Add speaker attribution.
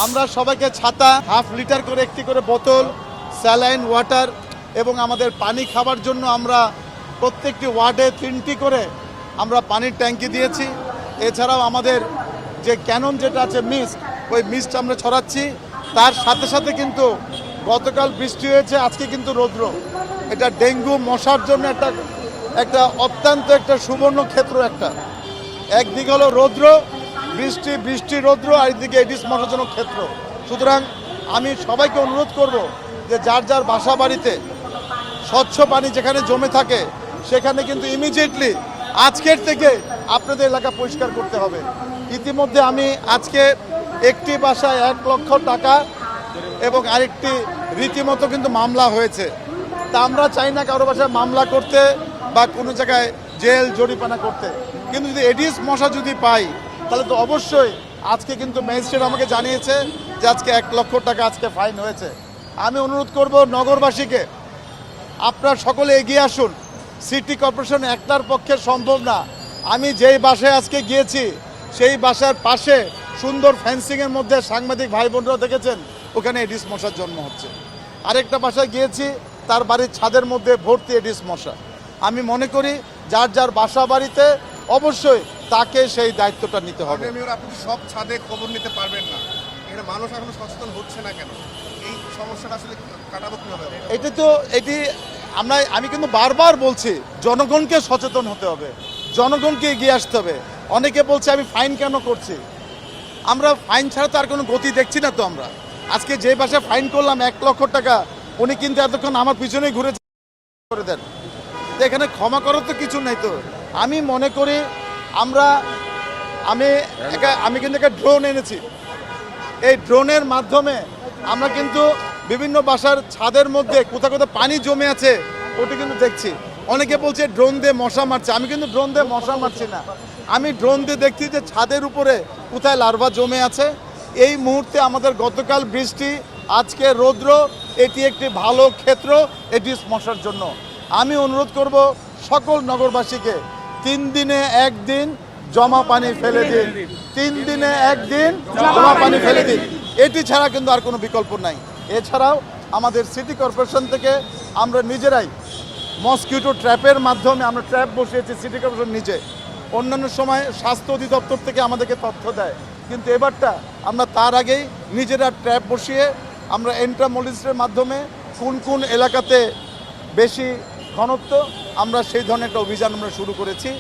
Speaker 1: আমরা সবাইকে ছাতা, হাফ লিটার করে একটি করে বোতল, স্যালাইন, ওয়াটার এবং আমাদের পানি খাবার জন্য আমরা প্রত্যেকটি ওয়ার্ডে 3টি করে আমরা পানির ট্যাঙ্কি দিয়েছি। এছাড়াও আমাদের যে ক্যানন যেটা আছে মিস্ট, ওই মিস্ট আমরা ছড়াচ্ছি। তার সাথে সাথে কিন্তু গতকাল বৃষ্টি হয়েছে, আজকে কিন্তু রৌদ্র। এটা ডেঙ্গু মশার জন্য একটা অত্যন্ত একটা সুবর্ণ ক্ষেত্র। একদিকে হলো রৌদ্র, বৃষ্টি রৌদ্র, আর একদিকে এডিস মশাজনক ক্ষেত্র। সুতরাং আমি সবাইকে অনুরোধ করব যে যার যার বাসা বাড়িতে স্বচ্ছ পানি যেখানে জমে থাকে সেখানে কিন্তু ইমিডিয়েটলি আজকের থেকে আপনাদের এলাকা পরিষ্কার করতে হবে। ইতিমধ্যে আমি আজকে একটি বাসায় 1 লক্ষ টাকা এবং আরেকটি রীতিমতো কিন্তু মামলা হয়েছে। তা আমরা চাই না কারো বাসায় মামলা করতে বা কোনো জায়গায় জেল জরিমানা করতে, কিন্তু যদি এডিস মশা যদি পাই তাহলে তো অবশ্যই আজকে কিন্তু ম্যাজিস্ট্রেট আমাকে জানিয়েছে যে আজকে 1 লক্ষ টাকা আজকে ফাইন হয়েছে। আমি অনুরোধ করব নগরবাসীকে, আপনারা সকলে এগিয়ে আসুন। সিটি কর্পোরেশন একটার পক্ষে সম্ভব না। আমি যেই বাসায় আজকে গিয়েছি সেই বাসার পাশে সুন্দর ফেন্সিংয়ের মধ্যে সাংবাদিক ভাই বোনরাও দেখেছেন ওখানে এডিস মশার জন্ম হচ্ছে। আরেকটা বাসায় গিয়েছি, তার বাড়ির ছাদের মধ্যে ভর্তি এডিস মশা। আমি মনে করি যার যার বাসা বাড়িতে অবশ্যই তাকে সেই দায়িত্বটা নিতে হবে।
Speaker 2: আপনি সব ছাদে খবর নিতে পারবেন না, এখানে মানুষ এখনো সচেতন হচ্ছে না কেন? এই সমস্যাটা আসলে কাটাবো কিভাবে?
Speaker 1: আমি কিন্তু বারবার বলছি জনগণকে সচেতন হতে হবে, জনগণকে এগিয়ে আসতে হবে। অনেকে বলছে আমি ফাইন কেন করছি, আমরা ফাইন ছাড়া তো আর কোনো গতি দেখছি না। তো আমরা আজকে যে বাসায় ফাইন করলাম 1 লক্ষ টাকা, উনি কিন্তু এতক্ষণ আমার পিছনেই ঘুরে করে দেন। তো এখানে ক্ষমা করার তো কিছু নাই। তো আমি মনে করি আমি কিন্তু একটা ড্রোন এনেছি। এই ড্রোনের মাধ্যমে আমরা কিন্তু বিভিন্ন বাসার ছাদের মধ্যে কোথাও কোথাও পানি জমে আছে ওটা কিন্তু দেখছি। অনেকে বলছে ড্রোন দিয়ে মশা মারছে, আমি কিন্তু ড্রোন দিয়ে মশা মারছি না। আমি ড্রোন দিয়ে দেখছি যে ছাদের উপরে কোথায় লার্ভা জমে আছে। এই মুহূর্তে আমাদের গতকাল বৃষ্টি, আজকে রৌদ্র, এটি একটি ভালো ক্ষেত্র এডিস মশার জন্য। আমি অনুরোধ করব সকল নগরবাসীকে 3 দিনে 1 দিন জমা পানি ফেলে দিন, 3 দিনে 1 দিন জমা পানি ফেলে দিন। এটি ছাড়া কিন্তু আর কোনো বিকল্প নাই। এছাড়াও আমাদের সিটি কর্পোরেশন থেকে আমরা নিজেরাই মসকিউটো ট্র্যাপের মাধ্যমে আমরা ট্র্যাপ বসিয়েছি সিটি কর্পোরেশন নিজে। অন্যান্য সময় স্বাস্থ্য অধিদপ্তর থেকে আমাদেরকে তথ্য দেয়, কিন্তু এবারটা আমরা তার আগেই নিজেরা ট্র্যাপ বসিয়ে আমরা এন্ট্রামোলিস্টের মাধ্যমে কোন কোন এলাকাতে বেশি ঘনত্ব আমরা সেই ধরনের একটা অভিযান আমরা শুরু করেছি।